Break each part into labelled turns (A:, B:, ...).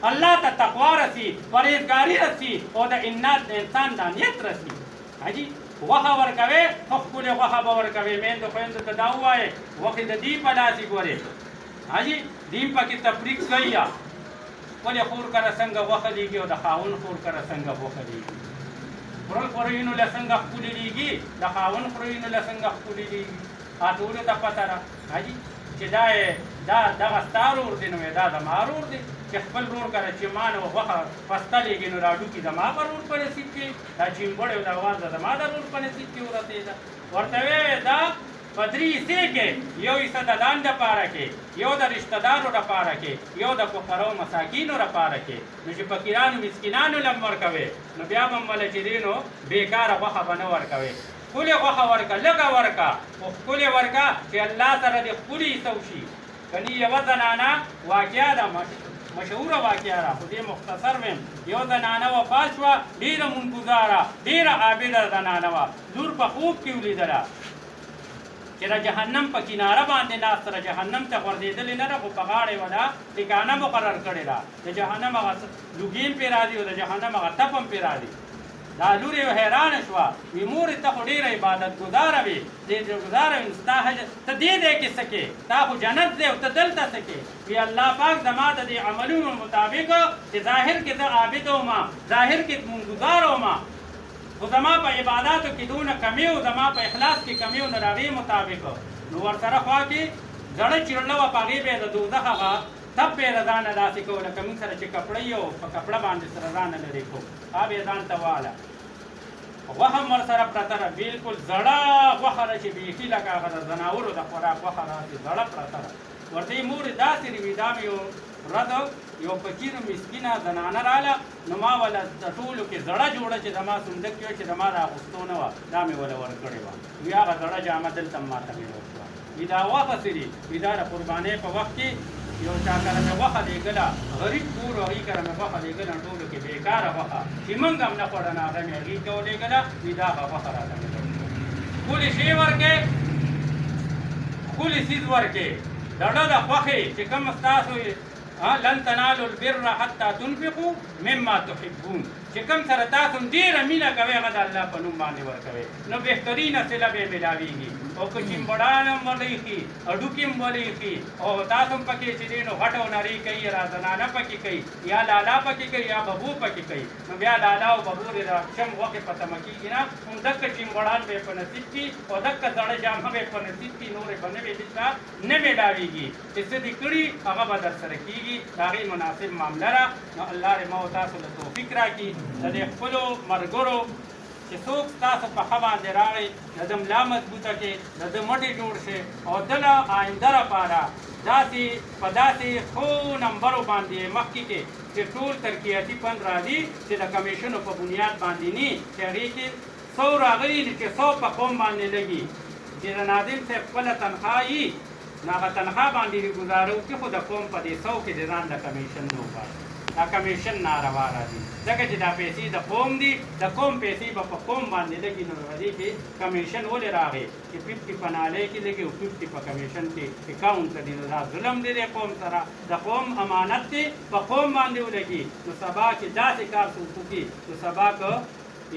A: الله ته تقوا رسی، پرهیزګاري رسی او د انسان د نیت رسی. حاجي غوښه ورکوې خو ښکلې غوښه به ورکوې. میندو خویندو ته دا ووایې غوښې د دې په داسې ګورې حاجي دیم پکې تفریق کوي یا ولې خور کره څنګه غوښه لیږي او د خاوند خور کره څنګه غوښه لیږي. خورل خوروینو له څنګه ښکلې لیږي، د خاوند خوروینو له څنګه ښکلې لیږي. ټولو ته پته ده حاجي چې دا دغه ستا ورور دی نو دا زما ورور دی. چې خپل ورور کره چې ما نو غوښه پسته لیږي نو راډوکي زما په ورور په نصیب کې، دا چیمبړې او دا وازده زما د ورور په نصیب کې ورسېده. ورته ویې دا په درې حصې کې یو حصه د ځان دپاره کې، یو د رشته دارو دپاره کې، یو د فقراو مساکینو دپاره کې. نو چې فقیرانو مسکینانو له هم ورکوې نو بیا به هم وله چې دی نو بېکاره غوښه به نه ورکوې. ښکلې غوښه ورکه، لږه ورکه خو ښکلې ورکه چې الله سره دې ښکلې حصه وشي. کني یوه زنانه واقعه ده، مشهوره واقعه ده، خو دې مختصر ویم. یو زنانه وفات شوه، ډېره منګزاره، ډېره عابده زنانه وه. لور په خوب کې ولیدله چې د جهنم په کناره باندې ناسته ده، جهنم ته غورځېدلې نه ده خو په غاړه یې وله ټکانه مقرر کړې ده. د جهنم هغه لوګي هم پرې راځي او د جهنم هغه تپ هم پرې راځي. دا لور یې حیرانه شوه، وي مورې ته خو ډېره عبادت ګزاره وې، ډېر ګزاره وې، نو ستا ته دې ځای کې څه کې؟ تا خو جنت دی او ته دلته څه کې؟ وي الله پاک زما د دې عملونو مطابق چې ظاهر کې زه عابد وم، ظاهر کې مونږګزار وم، خو زما په عباداتو کې دونه کمی و، زما په اخلاص کې کمی و، نو د هغې مطابق نو ورسره خوا کې زړه چیرله وه، په هغې به یې د دوزخ هغه تپ به یې د ځانه داسې کوو لکه موږ سره چې کپړه یو په کپړه باندې سره ځانه لرې کوو، هغه به یې ځان ته واله. غوښه هم ورسره پرته ده، بلکل زړه غوښه ده چې بیخي لکه هغه د ځناورو د خوراک غوښه داسې زړه پرته ده. ورته یې مورې داسې وي، دا مې یو ورځ یو فقیر مسکینه زنانه راله، نو ما وله د ټولو کې زړه جوړه چې زما صندوق کې وه چې زما د اغوستو نه وه، دا مې وله ورکړې وه. وي هغه زړه جامه دلته هم ماته مې ورکړه. وي دا غوښه څه دي؟ وي دا د قربانۍ په وخت کې یو چا کره مې غوښه لېږله، غریب کور و، هغې کره مې غوښه لېږله، ټولو کې بېکاره غوښه چې موږ هم نه خوړه نو هغه مې هغې ته ولېږله. وي دا هغه غوښه راته مې ورکړه. ښکلې شی ورکې، ښکلې څیز ورکې، د زړه د خوښې چې کوم ستاسو لن تنالوا البر حتى تنفقوا مما تحبون، چې کوم سره تاسو ډېره مینه کوئ هغه د الله په نوم باندې ورکوئ نو بهترینه صله به یې ملاویږي. او که چمبړان هم ولیږي، هډوکي هم ولیږي، او تاسو هم پکې چې دی نو غټ او نرۍ کوي، را زنانه پکې کوي، یا لالا پکې کوي، یا ببو پکې کوي، نو بیا لالا او ببو د شم غوښې په تمه کېږي نه، همدکه چمبړان به یې په نصیب کي او دکه زړه جامه به یې په نصیب کي، نورې به نه وي دلته نه ملاویږي. چې څه دې کړي هغه به در سره کېږي، د هغې مناسب معامله ده. نو الله دې ما او تاسو له توفیق راکړي د دې خپلو ملګرو چې څوک ستاسو په ښه باندې راغی، د ده ملا مضبوطه کړې، د ده مټې جوړ شي او ده له آینده لپاره داسې په داسې ښو نمبرو باندې مخکې کې چې ټول ترقیاتي فند راځي چې د کمیشنو په بنیاد باندې نه، چې هغې کې 100 راغلي چې 100 په قوم باندې لګي، چې د ناظم صاحب خپله تنخوا وي نو هغه تنخوا باندې دې ګزاره وکړي، خو د قوم په دې 100 کې د ځان د کمیشن نه وباسي. دا کمیشن ناروا راځي، ځکه چې دا پیسې د قوم دي، د قوم پیسې به په قوم باندې لګي، نو په دې کې کمیشن ولې راغی چې 50 په نالۍ کې لګي او 50 په کمیشن کې اکاونټ ته دي. نو دا ظلم دی د قوم سره، د قوم امانت دی په قوم باندې ولګي. نو سبا کې داسې کار څوک وکړي نو سبا که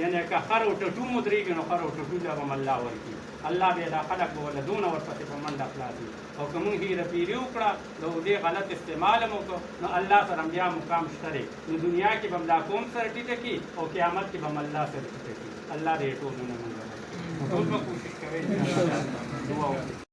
A: یعنې که خر او ټټو مودرېږي نو خر او ټټو له به هم الله ورکړي، الله به دا خلک به ولله دونه ورپسې په منډه خلاصي. او که مونږ هیره پیري وکړه د دې غلط استعمال هم وکړو نو الله سره بیا مقام شته دی، نو دنیا کې به هم دا قوم سره ټیټه کړي او قیامت کې به هم الله سره ټیټه کړي. الله دې ټولو نه مونږ ټول به کوشش کوئ دعا وکړي.